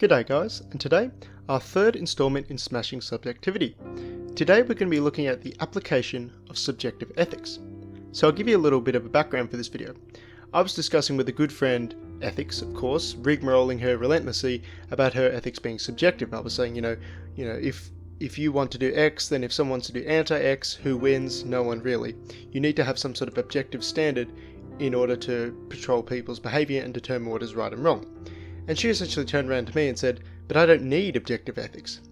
G'day guys, and today, our third installment in Smashing Subjectivity. Today we're going to be looking at the application of subjective ethics. So I'll give you a little bit of a background for this video. I was discussing with a good friend ethics, of course, rigmaroling her relentlessly about her ethics being subjective. I was saying, if you want to do X, then if someone wants to do anti-X, who wins? No one really. You need to have some sort of objective standard in order to control people's behaviour and determine what is right and wrong. And she essentially turned around to me and said, but I don't need objective ethics.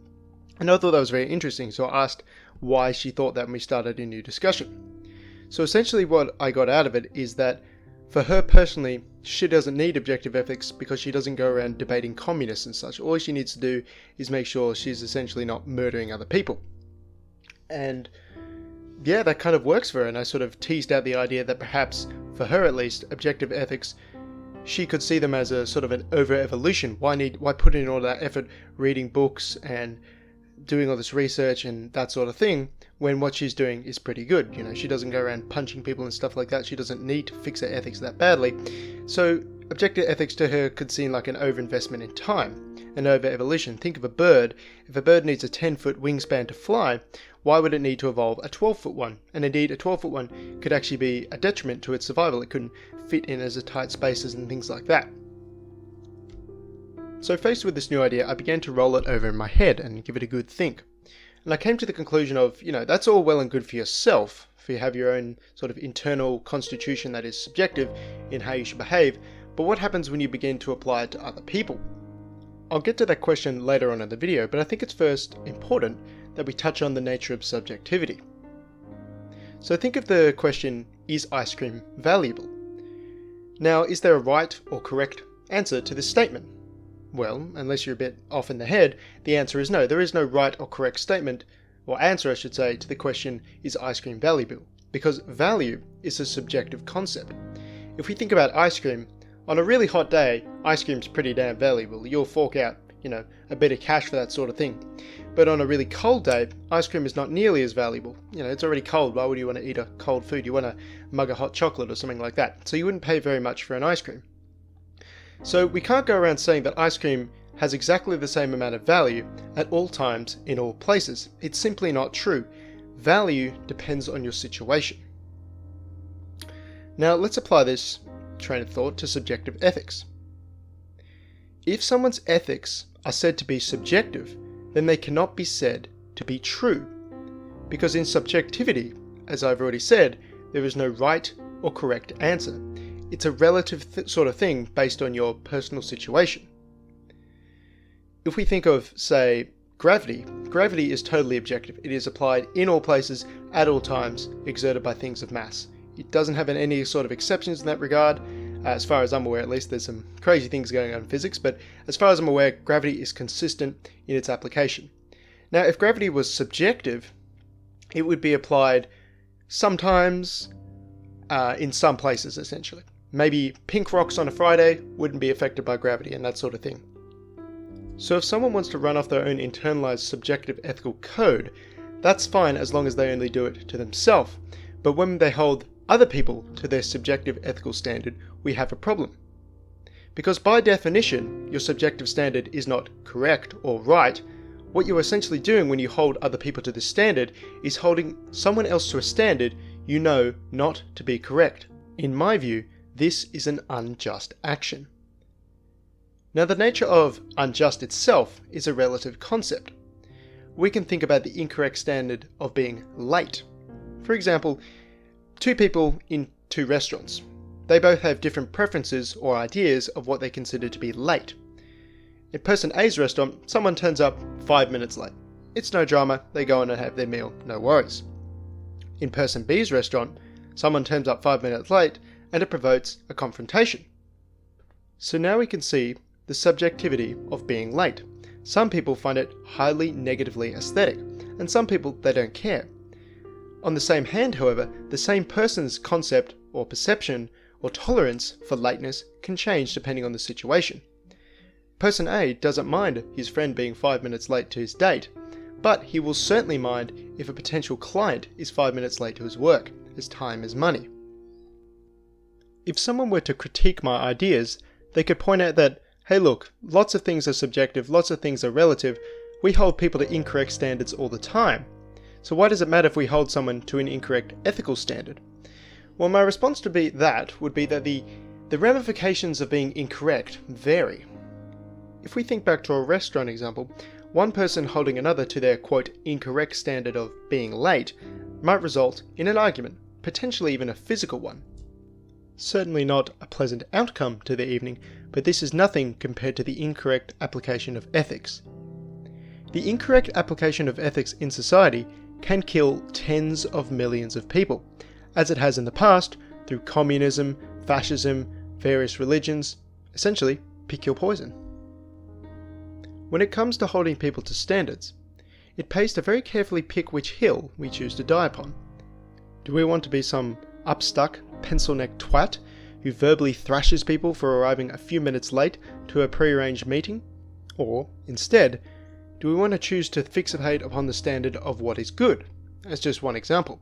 And I thought that was very interesting, so I asked why she thought that, and we started a new discussion. So essentially what I got out of it is that for her personally, she doesn't need objective ethics because she doesn't go around debating communists and such. All she needs to do is make sure she's essentially not murdering other people. And yeah, that kind of works for her, and I sort of teased out the idea that perhaps, for her at least, objective ethics, she could see them as a sort of an over-evolution. Why put in all that effort reading books and doing all this research and that sort of thing when what she's doing is pretty good? You know, she doesn't go around punching people and stuff like that. She doesn't need to fix her ethics that badly. So objective ethics to her could seem like an over-investment in time, an over-evolution. Think of a bird. If a bird needs a 10-foot wingspan to fly, why would it need to evolve a 12-foot one? And indeed, a 12-foot one could actually be a detriment to its survival. It couldn't fit in as a tight spaces and things like that. So faced with this new idea, I began to roll it over in my head and give it a good think. And I came to the conclusion of, that's all well and good for yourself, if you have your own sort of internal constitution that is subjective in how you should behave, but what happens when you begin to apply it to other people? I'll get to that question later on in the video, but I think it's first important that we touch on the nature of subjectivity. So think of the question, is ice cream valuable? Now, is there a right or correct answer to this statement? Well, unless you're a bit off in the head, the answer is no. There is no right or correct statement, or answer I should say, to the question, is ice cream valuable? Because value is a subjective concept. If we think about ice cream, on a really hot day, ice cream's pretty damn valuable. You'll fork out, a bit of cash for that sort of thing. But on a really cold day, ice cream is not nearly as valuable. It's already cold. Why would you want to eat a cold food? You want a mug of hot chocolate or something like that. So you wouldn't pay very much for an ice cream. So we can't go around saying that ice cream has exactly the same amount of value at all times in all places. It's simply not true. Value depends on your situation. Now let's apply this train of thought to subjective ethics. If someone's ethics are said to be subjective, then they cannot be said to be true. Because in subjectivity, as I've already said, there is no right or correct answer. It's a relative sort of thing based on your personal situation. If we think of, say, gravity is totally objective. It is applied in all places, at all times, exerted by things of mass. It doesn't have any sort of exceptions in that regard. As far as I'm aware, at least, there's some crazy things going on in physics, but as far as I'm aware, gravity is consistent in its application. Now, if gravity was subjective, it would be applied sometimes in some places, essentially. Maybe pink rocks on a Friday wouldn't be affected by gravity and that sort of thing. So if someone wants to run off their own internalized subjective ethical code, that's fine as long as they only do it to themselves. But when they hold other people to their subjective ethical standard, we have a problem. Because by definition, your subjective standard is not correct or right. What you're essentially doing when you hold other people to this standard is holding someone else to a standard you know not to be correct. In my view, this is an unjust action. Now, the nature of unjust itself is a relative concept. We can think about the incorrect standard of being late. For example, two people in two restaurants. They both have different preferences or ideas of what they consider to be late. In person A's restaurant, someone turns up 5 minutes late. It's no drama, they go in and have their meal, no worries. In person B's restaurant, someone turns up 5 minutes late and it provokes a confrontation. So now we can see the subjectivity of being late. Some people find it highly negatively aesthetic, and some people, they don't care. On the same hand, however, the same person's concept or perception or tolerance for lateness can change depending on the situation. Person A doesn't mind his friend being 5 minutes late to his date, but he will certainly mind if a potential client is 5 minutes late to his work, as time is money. If someone were to critique my ideas, they could point out that hey look, lots of things are subjective, lots of things are relative, we hold people to incorrect standards all the time. So why does it matter if we hold someone to an incorrect ethical standard? Well, my response would be that the ramifications of being incorrect vary. If we think back to a restaurant example, one person holding another to their quote incorrect standard of being late might result in an argument, potentially even a physical one. Certainly not a pleasant outcome to the evening, but this is nothing compared to the incorrect application of ethics. The incorrect application of ethics in society can kill tens of millions of people, as it has in the past through communism, fascism, various religions. Essentially, pick your poison. When it comes to holding people to standards, it pays to very carefully pick which hill we choose to die upon. Do we want to be some upstuck, pencil-necked twat who verbally thrashes people for arriving a few minutes late to a pre-arranged meeting? Or, instead, do we want to choose to fixate upon the standard of what is good? As just one example.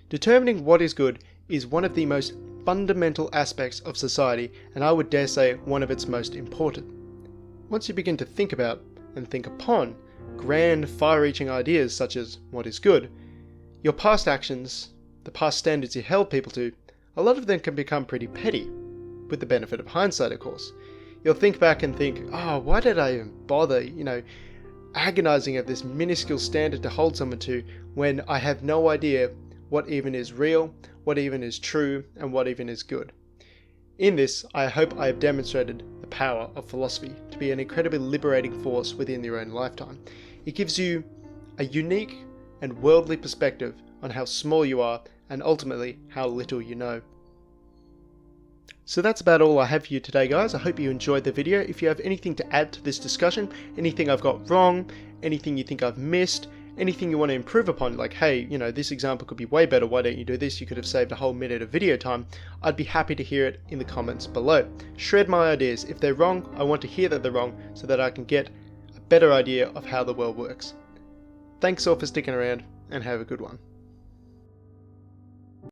Determining what is good is one of the most fundamental aspects of society, and I would dare say one of its most important. Once you begin to think about and think upon grand, far-reaching ideas such as what is good, your past actions, the past standards you held people to, a lot of them can become pretty petty, with the benefit of hindsight, of course. You'll think back and think, oh, why did I even bother, agonizing at this minuscule standard to hold someone to when I have no idea what even is real, what even is true, and what even is good. In this, I hope I have demonstrated the power of philosophy to be an incredibly liberating force within your own lifetime. It gives you a unique and worldly perspective on how small you are and ultimately how little you know. So that's about all I have for you today, guys. I hope you enjoyed the video. If you have anything to add to this discussion, anything I've got wrong, anything you think I've missed, anything you want to improve upon, like, hey, this example could be way better, why don't you do this? You could have saved a whole minute of video time. I'd be happy to hear it in the comments below. Shred my ideas. If they're wrong, I want to hear that they're wrong so that I can get a better idea of how the world works. Thanks all for sticking around, and have a good one.